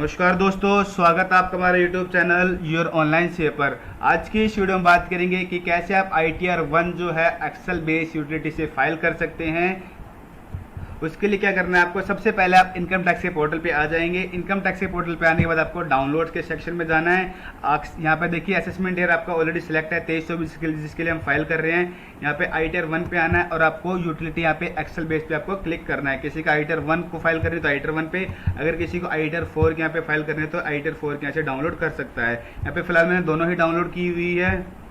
नमस्कार दोस्तों, स्वागत है आपका हमारे YouTube चैनल योर ऑनलाइन से पर। आज की इस वीडियो में बात करेंगे कि कैसे आप ITR 1 जो है एक्सेल बेस यूटिलिटी से फाइल कर सकते हैं। उसके लिए क्या करना है आपको, सबसे पहले आप इनकम टैक्स के पोर्टल पे आ जाएंगे। इनकम टैक्स के पोर्टल पे आने के बाद आपको डाउनलोड के सेक्शन में जाना है। यहाँ पे देखिए असेसमेंट ईयर आपका ऑलरेडी सिलेक्ट है 23-24 जिसके लिए हम फाइल कर रहे हैं। यहाँ पे ITR 1 पे आना है और आपको यूटिलिटी यहाँ पे एक्सेल बेस पे आपको क्लिक करना है। किसी का ITR 1 को फाइल करनी है तो ITR 1 पे, अगर किसी को ITR 4 के यहाँ पे फाइल करनी है तो ITR 4 के यहाँ से डाउनलोड कर सकता है। यहाँ पे फिलहाल मैंने दोनों ही डाउनलोड की हुई है।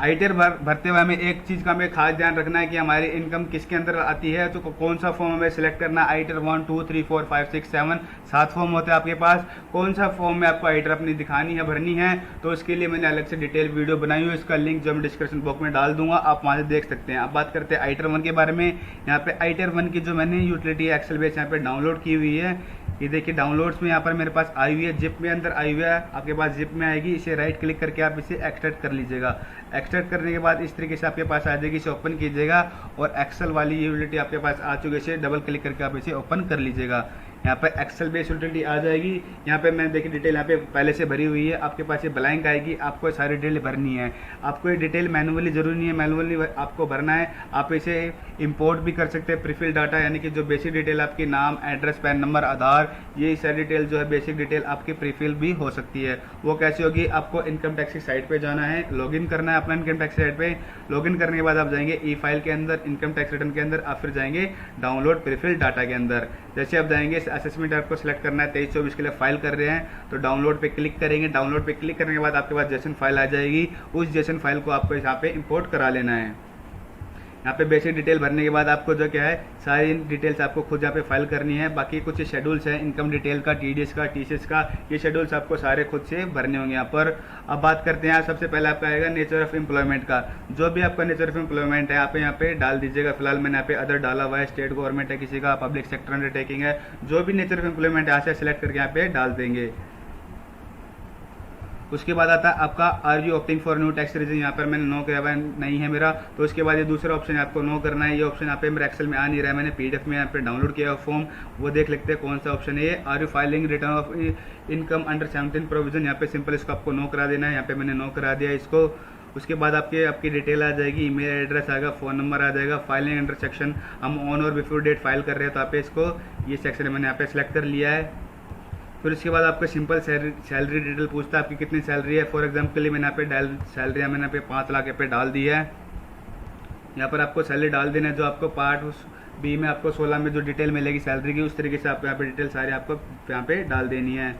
ITR भरते हुए हमें एक चीज़ का हमें खास ध्यान रखना है कि हमारी इनकम किसके अंदर आती है, तो कौन सा फॉर्म हमें सिलेक्ट करना है। ITR 1, 2, 3, 4, 5, 6, 7 7 फॉर्म होते हैं आपके पास। कौन सा फॉर्म में आपको ITR अपनी दिखानी है, भरनी है, तो उसके लिए मैंने अलग से डिटेल वीडियो बनाई हुई। इसका लिंक जो मैं डिस्क्रिप्शन बॉक्स में डाल दूंगा, आप वहाँ से देख सकते हैं। अब बात करते हैं ITR 1 के बारे में। यहाँ पे ITR 1 की जो मैंने यूटिलिटी एक्सेल बेस यहाँ पे डाउनलोड की हुई है, ये देखिए डाउनलोड्स में यहाँ पर मेरे पास आई हुई है, जिप में अंदर आई हुई है। आपके पास जिप में आएगी, इसे राइट क्लिक करके आप इसे एक्सट्रैक्ट कर लीजिएगा। एक्सट्रैक्ट करने के बाद इस तरीके से आपके पास आ जाएगी, इसे ओपन कीजिएगा और एक्सेल वाली यूटिलिटी आपके पास आ चुकी है, इसे डबल क्लिक करके आप इसे ओपन कर लीजिएगा। यहाँ पर एक्सेल बेस यूटिलिटी आ जाएगी। यहाँ पे मैंने देखी डिटेल यहाँ पे पहले से भरी हुई है। आपके पास ये ब्लैंक आएगी, आपको सारी डिटेल भरनी है। आपको ये डिटेल मैनुअली जरूरी नहीं है, मैनुअली आपको भरना है। आप इसे इंपोर्ट भी कर सकते हैं प्रीफिल डाटा, यानी कि जो बेसिक डिटेल आपकी नाम, एड्रेस, पैन नंबर, आधार, ये सारी डिटेल जो है बेसिक डिटेल आपकी प्रीफिल भी हो सकती है। वो कैसे होगी, आपको इनकम टैक्स की साइट पे जाना है, लॉगिन करना है अपना इनकम टैक्स साइट पे। लॉगिन करने के बाद आप जाएंगे ई फाइल के अंदर, इनकम टैक्स रिटर्न के अंदर, आप फिर जाएंगे डाउनलोड प्रीफिल डाटा के अंदर। जैसे आप जाएंगे असेसमेंट आपको सिलेक्ट करना है, 23-24 के लिए फाइल कर रहे हैं तो डाउनलोड पे क्लिक करेंगे। डाउनलोड पे क्लिक करने के बाद आपके पास जेसन फाइल आ जाएगी। उस जेसन फाइल को आपको यहाँ पे इंपोर्ट करा लेना है। यहाँ पे बेसिक डिटेल भरने के बाद आपको जो क्या है, सारी डिटेल्स आपको खुद यहाँ पे फाइल करनी है। बाकी कुछ शेड्यूल्स हैं इनकम डिटेल का, TDS का, TCS का, ये शेड्यूल्स आपको सारे खुद से भरने होंगे यहाँ पर। अब बात करते हैं, सबसे पहले आपका आएगा नेचर ऑफ एम्प्लॉयमेंट का। जो भी आपका नेचर ऑफ एम्प्लॉयमेंट है आप यहाँ पे डाल दीजिएगा। फिलहाल मैंने यहाँ पे अदर डाला हुआ है, स्टेट गवर्नमेंट है, किसी का पब्लिक सेक्टर अंडरटेकिंग है। जो भी नेचर ऑफ एम्प्लॉयमेंट है यहाँ से सिलेक्ट करके यहाँ पे डाल देंगे। उसके बाद आता है आपका are you opting for new tax regime. यहाँ पर मैंने नो किया हुआ नहीं है मेरा, तो उसके बाद ये दूसरा ऑप्शन आपको नो करना है। ये ऑप्शन यहाँ पे मेरे एक्सेल में आ नहीं रहा है, मैंने PDF में यहाँ पे डाउनलोड किया हुआ फॉर्म, वो देख लेते हैं कौन सा ऑप्शन है ये। Are you filing return of income under 17 provision, यहाँ पे सिंपल इसको आपको नो करा देना है। यहाँ पे मैंने नो करा दिया इसको। उसके बाद आपकी डिटेल आ जाएगी, ईमेल एड्रेस आएगा, फ़ोन नंबर आ जाएगा। फाइलिंग अंडर सेक्शन, हम ऑन और बिफोर डेट फाइल कर रहे हैं तो आप इसको, ये सेक्शन मैंने यहाँ पे सेलेक्ट कर लिया है। फिर उसके बाद आपका सिंपल सैलरी डिटेल पूछता है आपकी कितनी सैलरी है। फॉर एग्जाम्पल के लिए मैंने यहाँ पे सैलरी मैंने यहाँ पे 5 लाख पे डाल दी है। यहाँ पर आपको सैलरी डाल देना है। जो आपको पार्ट उस B में आपको 16 में जो डिटेल मिलेगी सैलरी की, उस तरीके से आपको यहाँ पे डिटेल सारी आपको यहाँ पे डाल देनी है।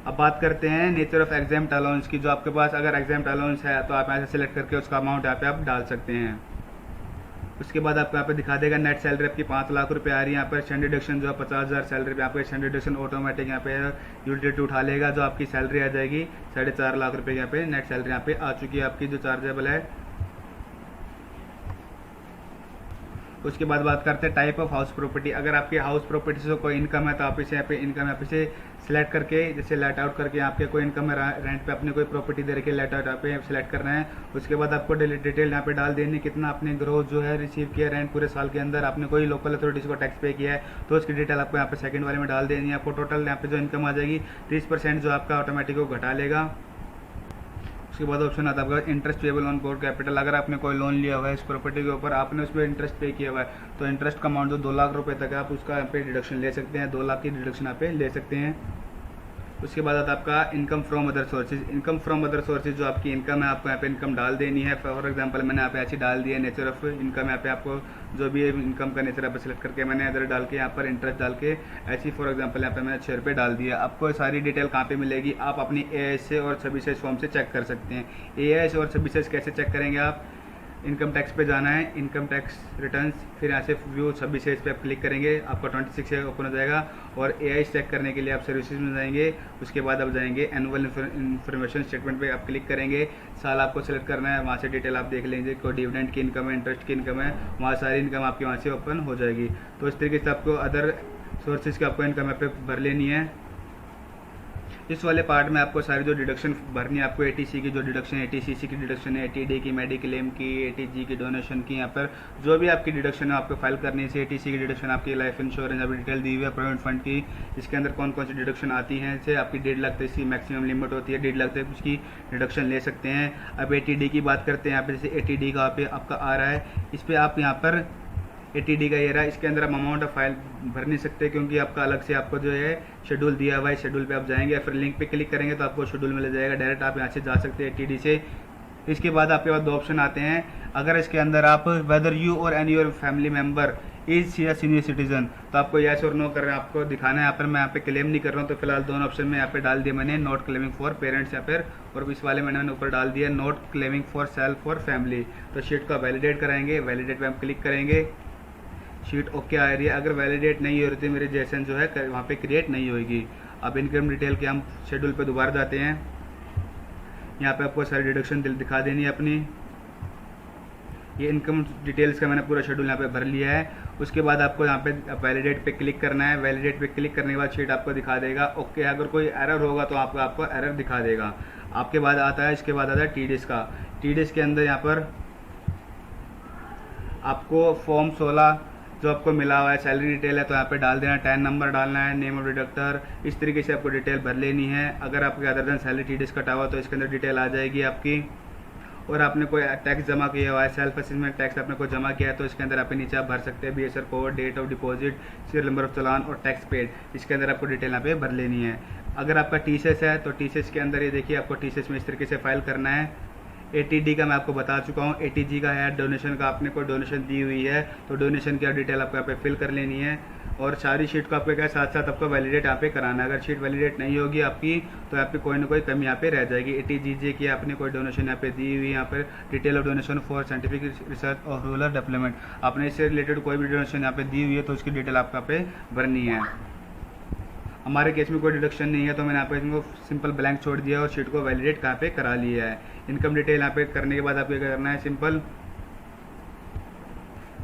अब बात करते हैं नेचर ऑफ एग्जाम्प्ट अलाउंस की। जो आपके पास अगर एग्जाम्प्ट अलाउंस है तो आप यहाँ से सिलेक्ट करके उसका अमाउंट यहाँ पे आप डाल सकते हैं। उसके बाद आपको यहाँ पे दिखा देगा नेट सैलरी आपकी 5 लाख रुपए आ रही है। यहाँ पर स्टैंडर्ड डिडक्शन जो है 50,000 सैलरी पे आपको स्टैंडर्ड डिडक्शन ऑटोमेटिक यहाँ पे यूटिलिटी उठा लेगा। जो आपकी सैलरी आ जाएगी 4.5 लाख रुपए यहाँ पे नेट सैलरी यहाँ पे आ चुकी है आपकी, जो चार्जेबल है। उसके बाद बात करते हैं टाइप ऑफ हाउस प्रॉपर्टी। अगर आपके हाउस प्रॉपर्टी से कोई इनकम है तो आप इसे यहाँ पे इनकम यहाँ पे से सिलेक्ट करके, जैसे लेट आउट करके आपके कोई इनकम है, रेंट पे अपने कोई प्रॉपर्टी दे रखी है, लेट आउट यहाँ पे सिलेक्ट करना है। उसके बाद आपको डिटेल यहाँ पे डाल देनी, कितना आपने ग्रोथ जो है रिसीव किया रेंट पूरे साल के अंदर, आपने कोई लोकल अथॉरिटीज़ को टैक्स पे किया है तो उसकी डिटेल आपको यहाँ पे सेकंड वाले में डाल देनी है। आपको टोटल यहाँ पे जो इनकम आ जाएगी 30% जो आपका ऑटोमेटिक वो घटा लेगा। उसके बाद ऑप्शन आता है आपका interest payable on core capital. अगर आपने कोई लोन लिया हुआ है इस प्रॉपर्टी के ऊपर, आपने उस पर इंटरेस्ट पे किया हुआ है तो इंटरेस्ट का अमाउंट जो 2 लाख रुपए तक है आप उसका यहाँ पे डिडक्शन ले सकते हैं। 2 लाख की डिडक्शन यहाँ पे ले सकते हैं। उसके बाद आता है आपका income from other sources. Income from other sources, जो आपकी इनकम है आपको यहाँ पे इनकम डाल देनी है। फॉर एग्जांपल मैंने यहाँ पे ऐसी डाल दिया नेचर ऑफ इनकम। यहाँ पे आपको जो भी इनकम का नेचर यहाँ पे सिलेक्ट करके मैंने इधर डाल के यहाँ पर इंटरेस्ट डाल के ऐसी फॉर एग्जांपल यहाँ पे मैंने 6 रुपये डाल दिया। आपको सारी डिटेल कहाँ पे मिलेगी, आप अपनी AIS और सर्विसेज फॉर्म से चेक कर सकते हैं। AIS और सर्विसेज कैसे चेक करेंगे, आप इनकम टैक्स पे जाना है, इनकम टैक्स रिटर्न्स, फिर यहाँ से व्यू सर्विसेज पे आप क्लिक करेंगे, आपका 26 से ओपन हो जाएगा। और AIS चेक करने के लिए आप सर्विसेज में जाएंगे। उसके बाद आप जाएंगे एनुअल इन्फॉर्मेशन स्टेटमेंट पे आप क्लिक करेंगे। साल आपको सेलेक्ट करना है, वहाँ से डिटेल आप देख लेंगे, कोई डिविडेंड की इनकम है, इंटरेस्ट की इनकम है, वहाँ सारी इनकम आपकी वहाँ से ओपन हो जाएगी। तो इस तरीके से आपको अदर सोर्सेज की आपको इनकम यहाँ पे भर लेनी है। इस वाले पार्ट में आपको सारी जो डिडक्शन भरनी है, आपको एटीसी की जो डिडक्शन है, एटीसीसी की डिडक्शन है, एटीडी की, मेडिक्लेम की, एटीजी की, डोनेशन की, यहाँ पर जो भी आपकी डिडक्शन है आपको फाइल करनी है। एटीसी की डिडक्शन आपकी लाइफ इंश्योरेंस अभी डिटेल दी हुई है, प्रोविडेंट फंड की, इसके अंदर कौन कौन सी डिडक्शन आती हैं। जैसे आपकी 1.5 लाख तक इसकी मैक्सिमम लिमिट होती है, 1.5 लाख तक उसकी डिडक्शन ले सकते हैं। अब एटीडी की बात करते हैं, यहाँ पे जैसे एटीडी का आपका आ रहा है, इस पर आप यहाँ पर एटीडी का ये रहा, इसके अंदर आप अमाउंट ऑफ फाइल भर नहीं सकते क्योंकि आपका अलग से आपको जो है शेड्यूल दिया हुआ है। शेड्यूल पे आप जाएंगे, फिर लिंक पे क्लिक करेंगे तो आपको शेड्यूल मिल जाएगा, डायरेक्ट आप यहाँ से जा सकते हैं एटीडी से। इसके बाद आपके पास 2 ऑप्शन आते हैं, अगर इसके अंदर आप वेदर यू और any your family member is या सीनियर सिटीजन, तो आपको यस और नो कर रहे हैं, आपको दिखाना है। यहाँ पर मैं यहाँ पे क्लेम नहीं कर रहा हूँ, तो फिलहाल दोनों ऑप्शन में यहाँ पे डाल दिया मैंने, नॉट क्लेमिंग फॉर पेरेंट्स यहाँ पर, और इस वाले मैंने ऊपर डाल दिया नॉट क्लेमिंग फॉर सेल्फ और फैमिली। तो शीट को वैलिडेट कराएंगे, वैलिडेट पे हम क्लिक करेंगे, शीट ओके आ रही है। अगर वैलिडेट नहीं हो रही थी मेरी जेसन जो है वहाँ पे क्रिएट नहीं होगी। अब इनकम डिटेल के हम शेड्यूल पे दोबारा जाते हैं, यहाँ पे आपको सारी डिडक्शन दिखा देनी है अपनी। ये इनकम डिटेल्स का मैंने पूरा शेड्यूल यहाँ पे भर लिया है। उसके बाद आपको यहाँ पे वैलिडेट पे क्लिक करना है, वैलिडेट पे क्लिक करने के बाद शीट आपको दिखा देगा ओके। अगर कोई एरर होगा तो आपको एरर दिखा देगा। आपके बाद आता है, इसके बाद आता है टीडीएस का। टीडीएस के अंदर यहाँ पर आपको फॉर्म 16 जो आपको मिला हुआ है, सैलरी डिटेल है तो यहाँ पे डाल देना, टैन नंबर डालना है, नेम ऑफ डिडक्टर, इस तरीके से आपको डिटेल भर लेनी है। अगर आपके अदर देन सैलरी टीडीएस कटा हुआ तो इसके अंदर डिटेल आ जाएगी आपकी। और आपने कोई टैक्स जमा किया हुआ है, सेल्फ असेसमेंट टैक्स आपने कोई जमा किया है तो इसके अंदर आप नीचे आप भर सकते हैं BSR code, date of deposit, serial number of challan और टैक्स पेड, इसके अंदर आपको डिटेल यहाँ पे भर लेनी है। अगर आपका टीसीएस है तो टीसीएस के अंदर ये देखिए आपको टीसीएस में इस तरीके से फाइल करना है। एटीडी का मैं आपको बता चुका हूँ, एटीजी का है डोनेशन का, आपने कोई डोनेशन दी हुई है तो डोनेशन की डिटेल आपको यहाँ पे फिल कर लेनी है। और सारी शीट को आपको क्या साथ साथ आपको वैलिडेट यहाँ पे कराना है। अगर शीट वैलिडेट नहीं होगी आपकी तो यहाँ पे कोई ना कोई कमी यहाँ पे रह जाएगी। एटीजी की आपने कोई डोनेशन यहाँ पे दी हुई है, यहाँ पर detail of donation for scientific research और रूरल डेवलपमेंट, आपने इससे रिलेटेड कोई भी डोनेशन यहाँ पे दी हुई है तो उसकी डिटेल आपको यहाँ पे भरनी है। हमारे केस में कोई डिडक्शन नहीं है तो मैंने यहाँ पे इनको सिंपल ब्लैंक छोड़ दिया और शीट को वैलिडेट कहाँ पे करा लिया है। इनकम डिटेल यहाँ पे करने के बाद आपको क्या करना है, सिंपल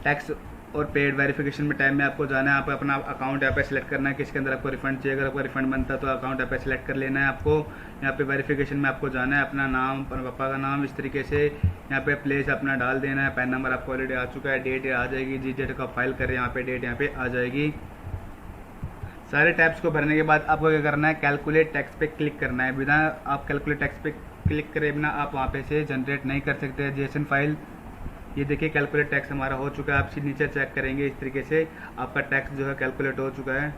टैक्स और पेड वेरिफिकेशन में टाइम में आपको जाना है। आप अपना अकाउंट यहाँ पे सेलेक्ट करना है किसके अंदर आपको रिफंड चाहिए। अगर आपको रिफंड बनता है तो अकाउंट यहाँ पे सेलेक्ट कर लेना है आपको। यहाँ पे वेरिफिकेशन में आपको जाना है, अपना नाम, अपने पापा का नाम, इस तरीके से यहाँ पे प्लेस अपना डाल देना है। पैन नंबर आपको ऑलरेडी आ चुका है, डेट आ जाएगी, जिस डेट का फाइल करें यहाँ पे डेट यहाँ पे आ जाएगी। सारे टैब्स को भरने के बाद आपको क्या करना है, कैलकुलेट टैक्स पे क्लिक करना है। बिना आप कैलकुलेट टैक्स पे क्लिक करे बिना आप वहाँ पे से जनरेट नहीं कर सकते जेसन फाइल। ये देखिए कैलकुलेट टैक्स हमारा हो चुका है। आप नीचे चेक करेंगे इस तरीके से आपका टैक्स जो है कैलकुलेट हो चुका है।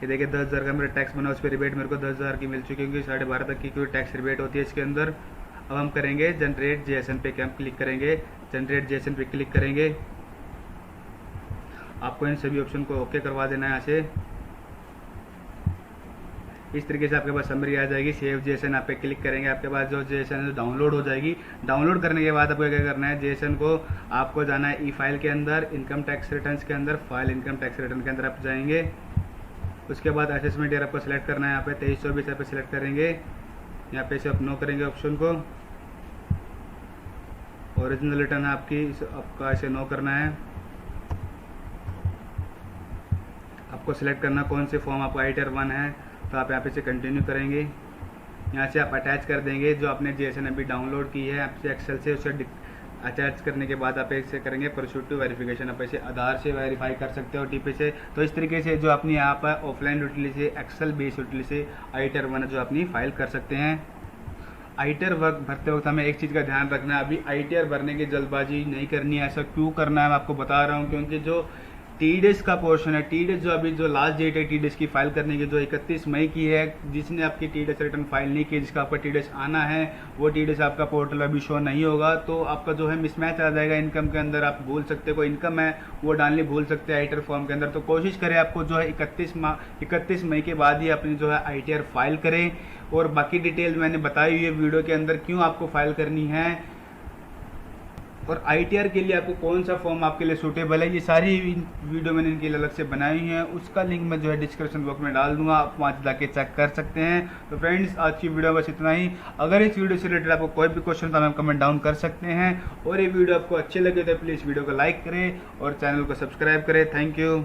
ये देखिए 10,000 का मेरा टैक्स बना, उस पर रिबेट मेरे को 10,000 की मिल चुकी है क्योंकि 12.5 तक की कोई टैक्स रिबेट होती है इसके अंदर। अब हम करेंगे जनरेट जेसन पे हम क्लिक करेंगे, जनरेट जेसन पे क्लिक करेंगे। आपको इन सभी ऑप्शन को ओके करवा देना है यहाँ से। इस तरीके से आपके पास समरी आ जाएगी। सेव जेसन आप पे क्लिक करेंगे, आपके पास जो जेसन जो डाउनलोड हो जाएगी। डाउनलोड करने के बाद आपको क्या करना है, जेसन को आपको जाना है ई फाइल के अंदर, इनकम टैक्स रिटर्न्स के अंदर, फाइल इनकम टैक्स रिटर्न के अंदर आप जाएंगे। उसके बाद असेसमेंट ईयर आपको सेलेक्ट करना है, यहाँ पे 2324 यहाँ पे सेलेक्ट करेंगे। यहाँ पे से आप नो करेंगे ऑप्शन को। ओरिजिनल रिटर्न आपकी आपका ऐसे नो करना है। आपको सिलेक्ट करना कौन से फॉर्म आपका आईटीआर 1 है तो आप यहाँ पे से कंटिन्यू करेंगे। यहाँ से आप अटैच कर देंगे जो आपने जेसन अभी डाउनलोड की है आपसे एक्सेल से, उसे अटैच करने के बाद आप इसे करेंगे परस्यूट टू वेरिफिकेशन। आप इसे आधार से वेरीफाई कर सकते हो ओटीपी से। तो इस तरीके से जो अपनी यहाँ पर ऑफलाइन यूटिलिटी से एक्सेल बेस यूटिलिटी से आईटीआर 1 जो अपनी फाइल कर सकते हैं। आईटीआर वर्क भरते वक्त हमें एक चीज़ का ध्यान रखना है, अभी आईटीआर भरने की जल्दबाजी नहीं करनी है। ऐसा क्यों करना है मैं आपको बता रहा हूँ, क्योंकि जो टीडीएस का पोर्शन है, टीडीएस जो अभी जो लास्ट डेट है टीडीएस की फाइल करने की जो 31 मई की है, जिसने आपकी टीडीएस रिटर्न फाइल नहीं की, जिसका आपका टीडीएस आना है वो टीडीएस आपका पोर्टल अभी शो नहीं होगा, तो आपका जो है मिसमैच आ जाएगा इनकम के अंदर। आप भूल सकते हो, कोई इनकम है वो डालनी भूल सकते हैं आईटीआर फॉर्म के अंदर। तो कोशिश करें आपको जो है 31 मई के बाद ही अपनी जो है आईटीआर फाइल करें। और बाकी डिटेल मैंने बताई हुई है वीडियो के अंदर क्यों आपको फाइल करनी है और आईटीआर के लिए आपको कौन सा फॉर्म आपके लिए सूटेबल है, ये सारी वीडियो मैंने इनके लिए अलग से बनाई है। उसका लिंक मैं जो है डिस्क्रिप्शन बॉक्स में डाल दूंगा, आप वहाँ जाके चेक कर सकते हैं। तो फ्रेंड्स आज की वीडियो बस इतना ही। अगर इस वीडियो से रिलेटेड आपको कोई भी क्वेश्चन तो हमें कमेंट डाउन कर सकते हैं। और ये वीडियो आपको अच्छी लगे तो प्लीज़ वीडियो को लाइक करें और चैनल को सब्सक्राइब करें। Thank you.